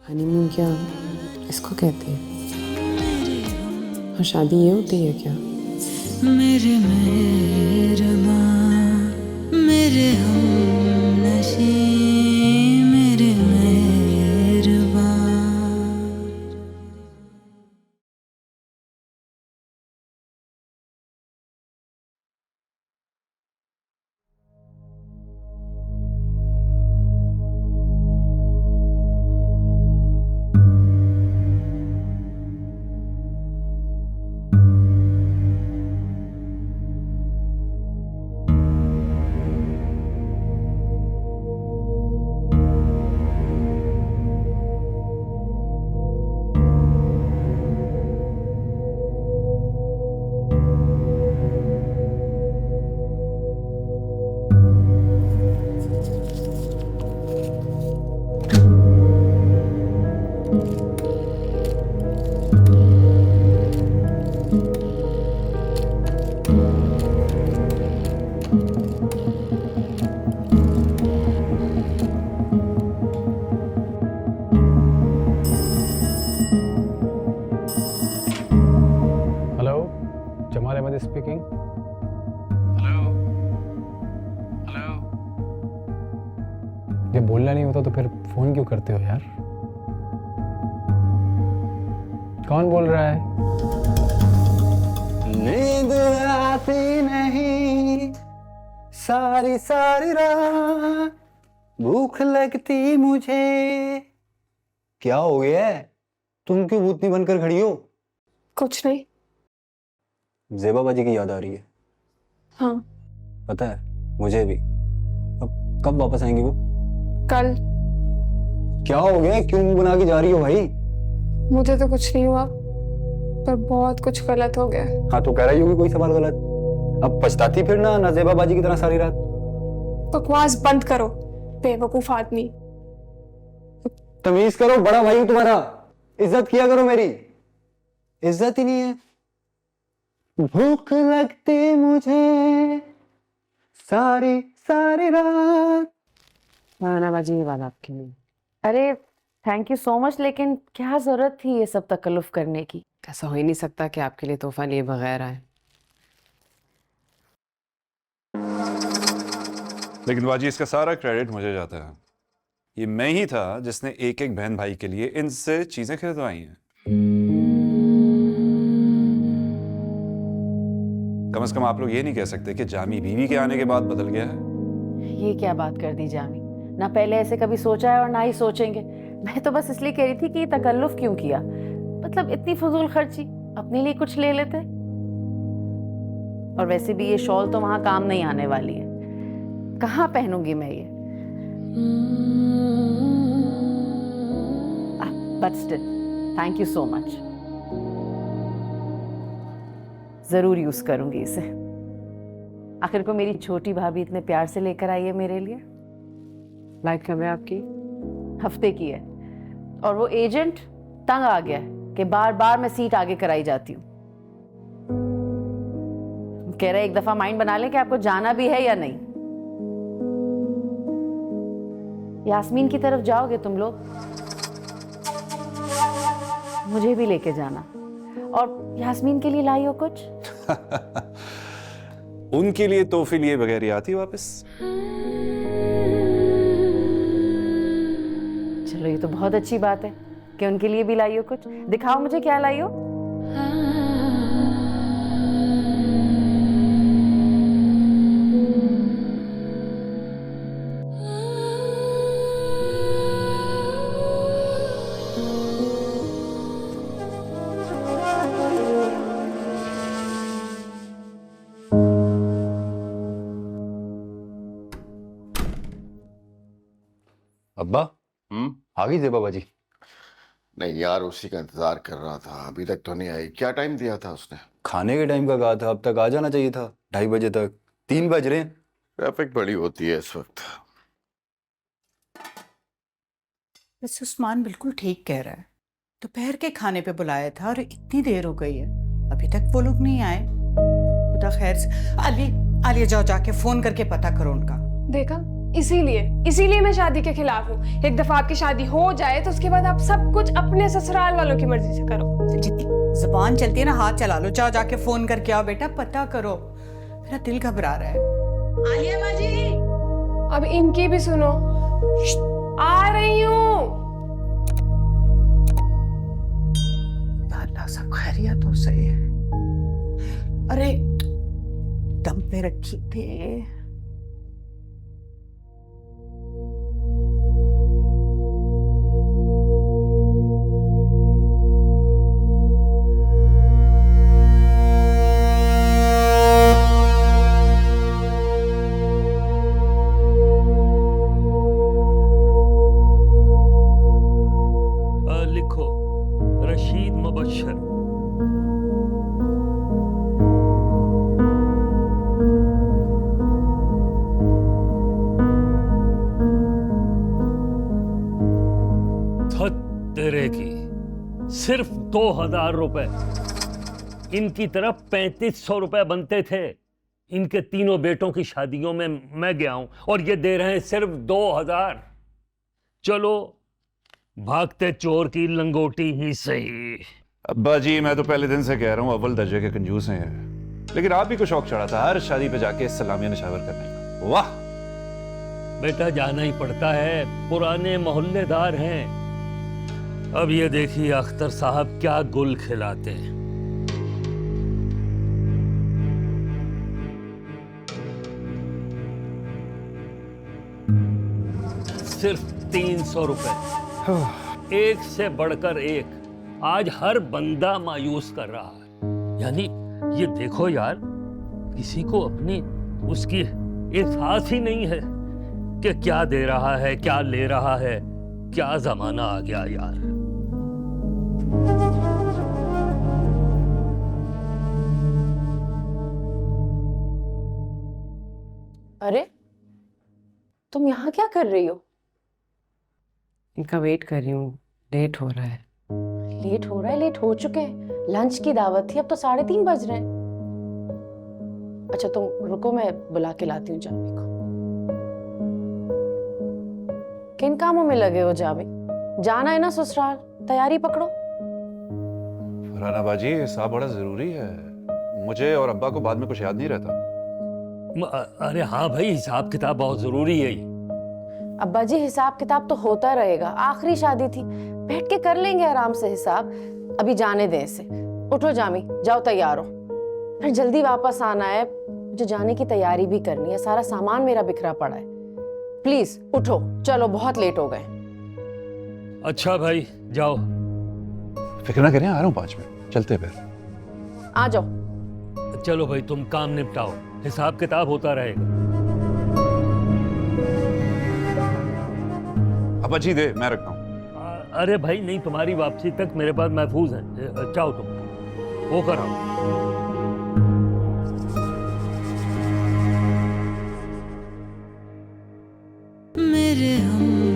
Honeymoon क्या इसको कहते हैं? और शादी ये होती है क्या? मेरे मेहरबां मेरे हमनशी मेरे मेहरबां। Hello, Jamal Ahmed speaking. Hello hello. जब बोलना नहीं होता तो फिर फोन क्यों करते हो यार? कौन बोल रहा है? नींद आती नहीं सारी सारी रात, भूख लगती मुझे। क्या हो गया है? तुम क्यों भूतनी बनकर खड़ी हो? कुछ नहीं। ज़ेबा बाजी की याद आ रही है। हाँ, पता है मुझे भी। अब कब वापस आएंगी वो? कल। क्या हो गया? क्यों मुंह बना के जा रही हो भाई? मुझे तो कुछ नहीं हुआ, पर बहुत कुछ गलत हो गया। हाँ तो कह रही होगी कोई सवाल गलत। अब पछताती फिर ना ज़ेबा बाजी की तरह सारी रात। बकवास बंद करो, बेवकूफ आदमी। तमीज करो, बड़ा भाई हूं तुम्हारा। इज्जत किया करो मेरी। इज्जत ही नहीं है। भूख लगती मुझे सारी सारी रात। राना बाजी ये बात आपकी नहीं। अरे थैंक यू सो मच, लेकिन क्या जरूरत थी ये सब तकल्लुफ करने की? ऐसा हो ही नहीं सकता कि आपके लिए तोहफा लिए बगैर आए। लेकिन बाजी इसका सारा क्रेडिट मुझे जाता है। ये मैं ही था जिसने एक एक बहन भाई के लिए इनसे चीजें खरीदवाई हैं। कम से कम आप लोग ये नहीं कह सकते कि जामी बीवी के आने के बाद बदल गया है। ये क्या बात कर दी जामी? ना पहले ऐसे कभी सोचा है और ना ही सोचेंगे। मैं तो बस इसलिए कह रही थी कि ये तकल्लुफ क्यों किया, मतलब इतनी फजूल खर्ची, अपने लिए कुछ ले लेते। और वैसे भी ये शॉल तो वहां काम नहीं आने वाली है, कहाँ पहनूंगी मैं ये? But still thank you so much, जरूर यूज करूंगी इसे। आखिर को मेरी छोटी भाभी इतने प्यार से लेकर आई है मेरे लिए। लाइक कब है आपकी? हफ्ते की है, और वो एजेंट तंग आ गया है कि बार बार मैं सीट आगे कराई जाती हूँ। कह रहे एक दफा माइंड बना ले कि आपको जाना भी है या नहीं। यास्मीन की तरफ जाओगे तुम लोग? मुझे भी लेके जाना। और यास्मीन के लिए लाई हो कुछ? उनके लिए तोहफे लिए बगैर ही आती वापस। चलो ये तो बहुत अच्छी बात है कि उनके लिए भी लाई हो कुछ। दिखाओ मुझे क्या लाई हो। अब्बा, आ गई ज़ेबा बाजी? नहीं यार, उसी का इंतजार कर रहा था, अभी तक तो नहीं आई। क्या टाइम दिया था उसने? खाने के टाइम का कहा था, अब तक आ जाना चाहिए था। 2:30 बजे तक। 3 बज रहे हैं। ट्रैफिक बड़ी होती है इस वक्त। वैसे उस्मान बिल्कुल ठीक कह रहा है। दोपहर के खाने पे बुलाया था और इतनी देर हो गई है, अभी तक वो लोग नहीं आए। खुदा खैर से। आलिया जाओ, जाके फोन करके पता करो उनका। देखा, इसीलिए मैं शादी के खिलाफ हूँ। एक दफा आपकी शादी हो जाए तो उसके बाद आप सब कुछ अपने ससुराल वालों की मर्जी से करो। जितनी जुबान चलती है ना, हाथ चला लो। जाओ जाके फोन करके आओ बेटा, पता करो। मेरा दिल घबरा रहा है। आलिया माँ जी, अब इनकी भी सुनो। आ रही हूँ। अल्लाह सब खैरियत तो सही है। अरे दम पे रखी थे। लिखो रशीद मुबशर। तेरे की सिर्फ 2000 रुपए। इनकी तरफ 3500 रुपए बनते थे। इनके तीनों बेटों की शादियों में मैं गया हूं और ये दे रहे हैं सिर्फ 2000। चलो भागते चोर की लंगोटी ही सही। अब्बा जी मैं तो पहले दिन से कह रहा हूँ अव्वल दर्जे के कंजूस हैं ये। लेकिन आप ही को शौक चढ़ा था हर शादी पे जाके सलामिया निशावर करने का। वाह बेटा, जाना ही पड़ता है, पुराने मोहल्लेदार हैं। अब ये देखिए अख्तर साहब क्या गुल खिलाते हैं। सिर्फ 300 रुपए, एक से बढ़कर एक। आज हर बंदा मायूस कर रहा है। यानी ये देखो यार, किसी को अपनी उसकी एहसास ही नहीं है कि क्या दे रहा है, क्या ले रहा है। क्या जमाना आ गया यार। अरे तुम यहाँ क्या कर रही हो? इनका वेट कर रही हूँ, लेट हो रहा है। लेट हो रहा है? लेट हो चुके हैं। लंच की दावत थी, अब तो 3:30 बज रहे हैं। अच्छा तुम रुको, मैं बुला के लाती हूँ जामी को। किन कामों में लगे हो जामी? जाना है ना ससुराल, तैयारी पकड़ो। फरहाना बाजी हिसाब बड़ा जरूरी है। मुझे और अब्बा को बाद में कुछ याद नहीं रहता। अरे हाँ भाई, हिसाब किताब बहुत जरूरी है। अब्बा जी हिसाब किताब तो होता रहेगा, आखिरी शादी थी, बैठ के कर लेंगे आराम से हिसाब। अभी जाने दें इसे। उठो जामी, जाओ तैयार हो, फिर जल्दी वापस आना है। मुझे जाने की तैयारी भी करनी है, सारा सामान मेरा बिखरा पड़ा है। प्लीज उठो, चलो बहुत लेट हो गए। अच्छा भाई जाओ। फिक्र ना करें, आ रहा हूँ 5 मिनट, चलते फिर। आ जाओ। चलो भाई तुम काम निपटाओ, हिसाब किताब होता रहेगा। अब्बा जी दे, मैं रखता हूँ। अरे भाई नहीं, तुम्हारी वापसी तक मेरे पास महफूज है। चाहो तुम वो कराओ। मेरे हम